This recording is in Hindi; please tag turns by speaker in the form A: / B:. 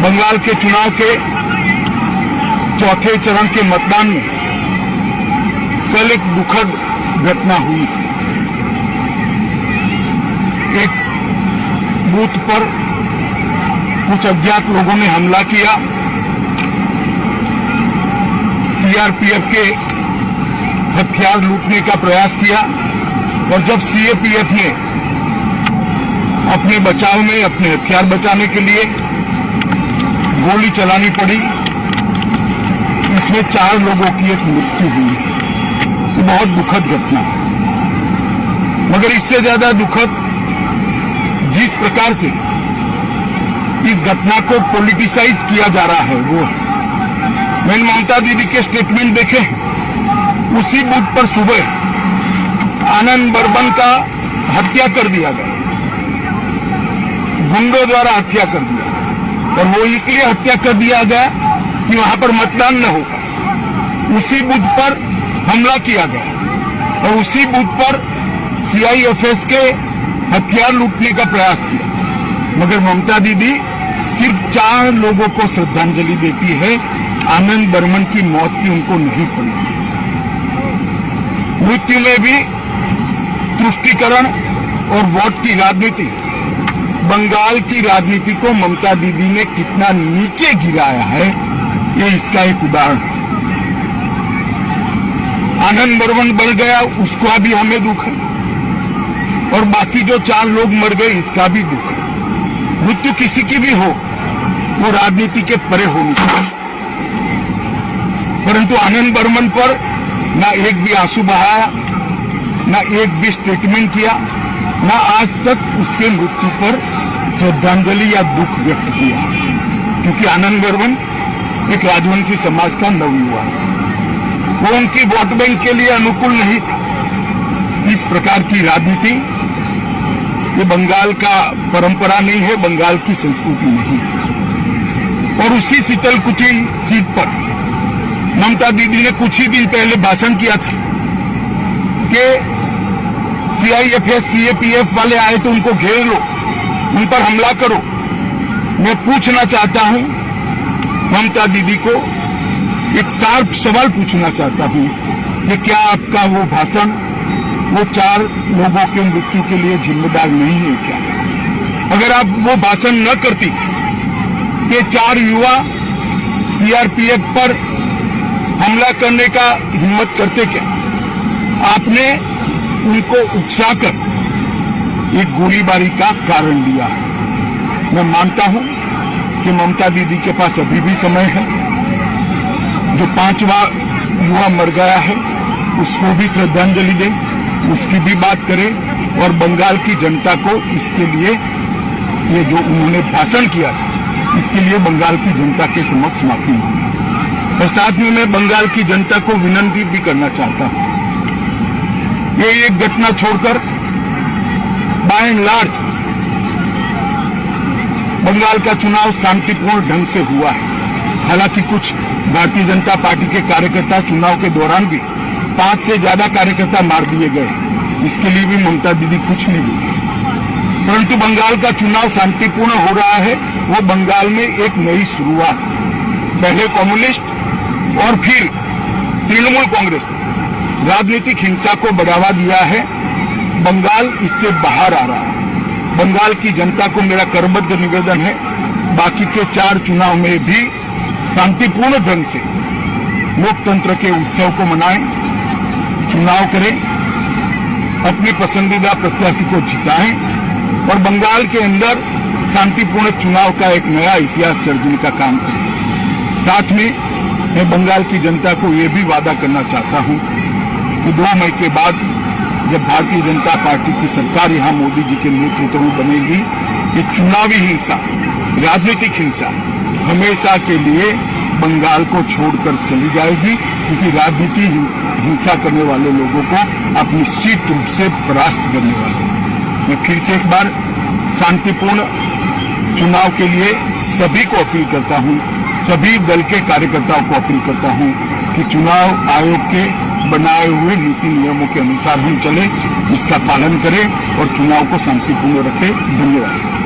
A: बंगाल के चुनाव के चौथे चरण के मतदान में कल एक दुखद घटना हुई। एक बूथ पर कुछ अज्ञात लोगों ने हमला किया। सीआरपीएफ के हथियार लूटने का प्रयास किया और जब सीआरपीएफ ने अपने बचाव में, अपने हथियार बचाने के लिए गोली चलानी पड़ी, इसमें 4 लोगों की एक मृत्यु हुई। ये बहुत दुखद घटना है। मगर इससे ज्यादा दुखद जिस प्रकार से इस घटना को पॉलिटिसाइज किया जा रहा है वो है। मैंने ममता दीदी के स्टेटमेंट देखे, उसी बूथ पर सुबह आनंद बर्मन का हत्या कर दिया गया, गुंडों द्वारा हत्या कर दिया, और वो इसलिए हत्या कर दिया गया कि वहां पर मतदान न होगा। उसी बूथ पर हमला किया गया और उसी बूथ पर सीआईएफएस के हथियार लूटने का प्रयास किया। मगर ममता दीदी सिर्फ 4 लोगों को श्रद्धांजलि देती है, आनंद बर्मन की मौत की उनको नहीं पड़ी। मृत्यु में भी तुष्टीकरण और वोट की राजनीति, बंगाल की राजनीति को ममता दीदी ने कितना नीचे गिराया है, ये इसका एक उदाहरण है। आनंद बर्मन मर गया, उसका भी हमें दुख है, और बाकी जो 4 लोग मर गए इसका भी दुख है। मृत्यु किसी की भी हो, वो राजनीति के परे होनी चाहिए। परंतु आनंद बर्मन पर ना एक भी आंसू बहाया, ना एक भी स्टेटमेंट किया, ना आज तक उसके मृत्यु पर श्रद्धांजलि या दुख व्यक्त किया, क्योंकि आनंद बर्मन एक राजवंशी समाज का नवयुवा है। वो उनकी वोट बैंक के लिए अनुकूल नहीं था। इस प्रकार की राजनीति ये बंगाल का परंपरा नहीं है, बंगाल की संस्कृति नहीं है। और उसी शीतलकुची सीट पर ममता दीदी ने कुछ ही दिन पहले भाषण किया था कि सीआईएफएस सीएपीएफ वाले आए तो उनको घेर लो, उन पर हमला करो। मैं पूछना चाहता हूं ममता दीदी को, एक शार्प सवाल पूछना चाहता हूं कि क्या आपका वो भाषण वो 4 लोगों के मृत्यु के लिए जिम्मेदार नहीं है क्या? अगर आप वो भाषण न करती कि 4 युवा सीआरपीएफ पर हमला करने का हिम्मत करते क्या? आपने उनको उकसाकर एक गोलीबारी का कारण दिया। मैं मानता हूं कि ममता दीदी के पास अभी भी समय है। जो 5वां युवा मर गया है उसको भी श्रद्धांजलि दें, उसकी भी बात करें, और बंगाल की जनता को इसके लिए, ये जो उन्होंने भाषण किया इसके लिए बंगाल की जनता के समक्ष माफी मांगी। और साथ में मैं बंगाल की जनता को विनती भी करना चाहता हूं, ये एक घटना छोड़कर बाय एंड लार्ज बंगाल का चुनाव शांतिपूर्ण ढंग से हुआ है। हालांकि कुछ भारतीय जनता पार्टी के कार्यकर्ता चुनाव के दौरान भी 5 से ज्यादा कार्यकर्ता मार दिए गए, इसके लिए भी ममता दीदी कुछ नहीं बोली। परंतु बंगाल का चुनाव शांतिपूर्ण हो रहा है, वो बंगाल में एक नई शुरुआत। पहले कम्युनिस्ट और फिर तृणमूल कांग्रेस ने राजनीतिक हिंसा को बढ़ावा दिया है। बंगाल इससे बाहर आ रहा है। बंगाल की जनता को मेरा करबद्ध निवेदन है, बाकी के 4 चुनाव में भी शांतिपूर्ण ढंग से लोकतंत्र के उत्सव को मनाएं, चुनाव करें, अपने पसंदीदा प्रत्याशी को जिताएं और बंगाल के अंदर शांतिपूर्ण चुनाव का एक नया इतिहास सर्जने का काम करें। साथ में मैं बंगाल की जनता को ये भी वादा करना चाहता हूं कि 2 मई के बाद जब भारतीय जनता पार्टी की सरकार यहां मोदी जी के नेतृत्व में बनेगी, ये चुनावी हिंसा, राजनीतिक हिंसा हमेशा के लिए बंगाल को छोड़कर चली जाएगी, क्योंकि राजनीति हिंसा करने वाले लोगों को आप निश्चित रूप से परास्त करने वाले हैं। मैं फिर से एक बार शांतिपूर्ण चुनाव के लिए सभी को अपील करता हूं, सभी दल के कार्यकर्ताओं को अपील करता हूं कि चुनाव आयोग के बनाए हुए नीति नियमों के अनुसार हम चले, इसका पालन करें और चुनाव को शांतिपूर्ण रखें। धन्यवाद।